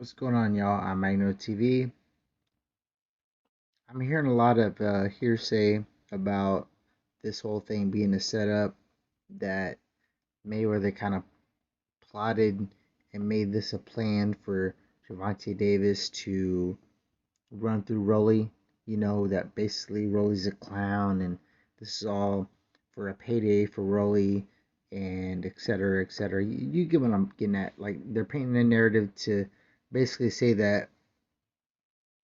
What's going on, y'all? I'm Magno TV. I'm hearing a lot of hearsay about this whole thing being a setup that Mayweather kind of plotted and made this a plan for Gervonta Davis to run through Rolly. You know, that basically Rolly's a clown and this is all for a payday for Rolly and et cetera, et cetera. You get what I'm getting at. Like, they're painting a narrative to basically say that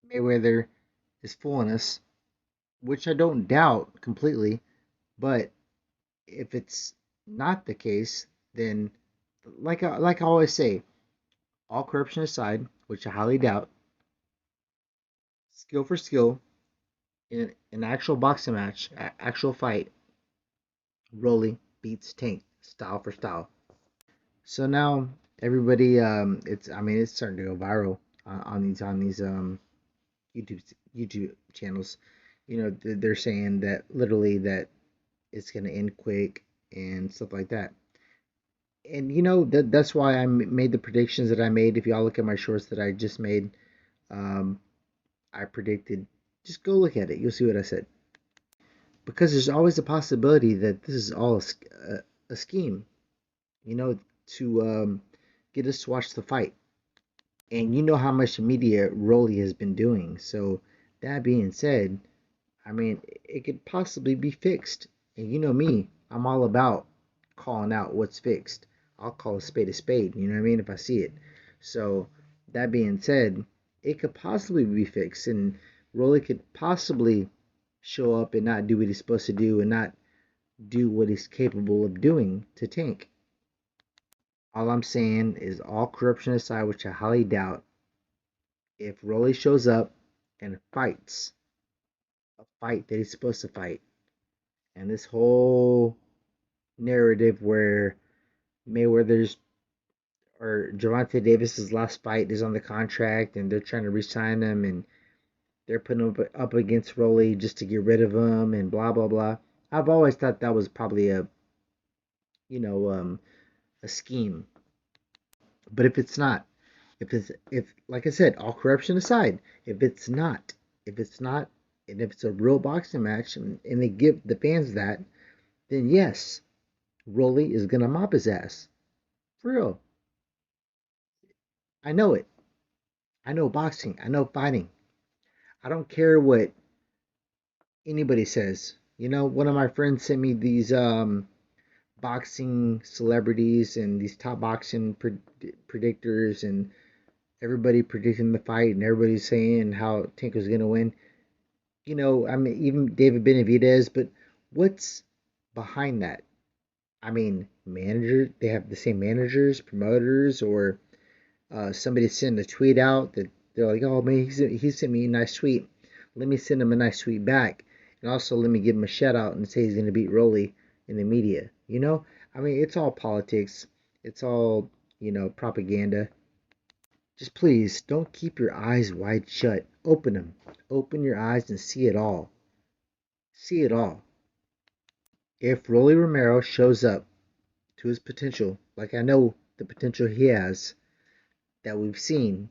Mayweather is fooling us, which I don't doubt completely. But if it's not the case, then like I always say, all corruption aside, which I highly doubt, skill for skill in an actual boxing match, actual fight, Rolly beats Tank style for style. So now everybody, it's starting to go viral on these YouTube YouTube channels. You know, they're saying that literally that it's going to end quick and stuff like that. And you know that's why I made the predictions that I made. If y'all look at my shorts that I just made, um, I predicted. Just go look at it. You'll see what I said. Because there's always a possibility that this is all a scheme. You know, to get us to watch the fight. And you know how much media Rolly has been doing. So that being said, I mean, it could possibly be fixed. And you know me, I'm all about calling out what's fixed. I'll call a spade, you know what I mean, if I see it. So, that being said, it could possibly be fixed. And Rolly could possibly show up and not do what he's supposed to do and not do what he's capable of doing to Tank. All I'm saying is, all corruption aside, which I highly doubt, if Rolly shows up and fights a fight that he's supposed to fight, and this whole narrative where Mayweather's or Gervonta Davis's last fight is on the contract and they're trying to re-sign him and they're putting him up against Rolly just to get rid of him and blah blah blah. I've always thought that was probably you know a scheme. But if it's not, if like I said, all corruption aside, if it's not, and if it's a real boxing match and they give the fans that, then yes, Rolly is gonna mop his ass. For real. I know it. I know boxing. I know fighting. I don't care what anybody says. You know, one of my friends sent me these boxing celebrities and these top boxing predictors and everybody predicting the fight and everybody's saying how Tank was gonna win. You know, I mean, even David Benavidez, but what's behind that? I mean, manager, they have the same managers, promoters, or somebody sent a tweet out that they're like, oh man, he sent me a nice tweet. Let me send him a nice tweet back. And also let me give him a shout out and say he's going to beat Rolly in the media. You know? I mean, it's all politics. It's all, propaganda. Just please don't keep your eyes wide shut. Open them. Open your eyes and see it all. See it all. If Rolly Romero shows up to his potential, like I know the potential he has, that we've seen,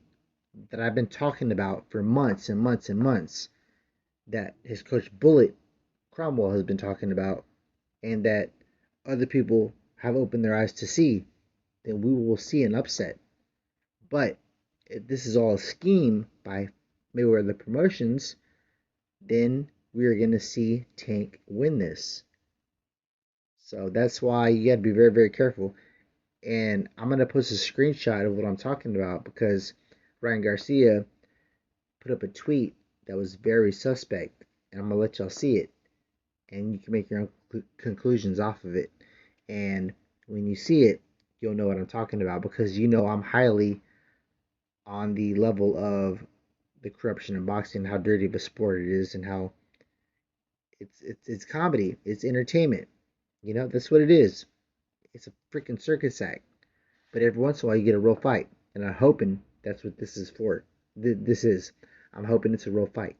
that I've been talking about for months and months and months, that his coach Bullet Cromwell has been talking about, and that other people have opened their eyes to see, then we will see an upset. But if this is all a scheme by Mayweather Promotions, then we are going to see Tank win this. So that's why you got to be very, very careful. And I'm going to post a screenshot of what I'm talking about because Ryan Garcia put up a tweet that was very suspect, and I'm gonna let y'all see it, and you can make your own conclusions off of it. And when you see it, you'll know what I'm talking about because you know I'm highly on the level of the corruption in boxing, how dirty of a sport it is, and how it's comedy, it's entertainment. You know that's what it is. It's a freaking circus act. But every once in a while you get a real fight, and I'm hoping that's what this is for. This is. I'm hoping it's a real fight.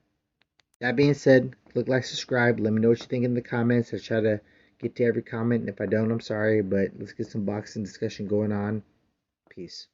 That being said, click like, subscribe. Let me know what you think in the comments. I try to get to every comment. If I don't, I'm sorry, but let's get some boxing discussion going on. Peace.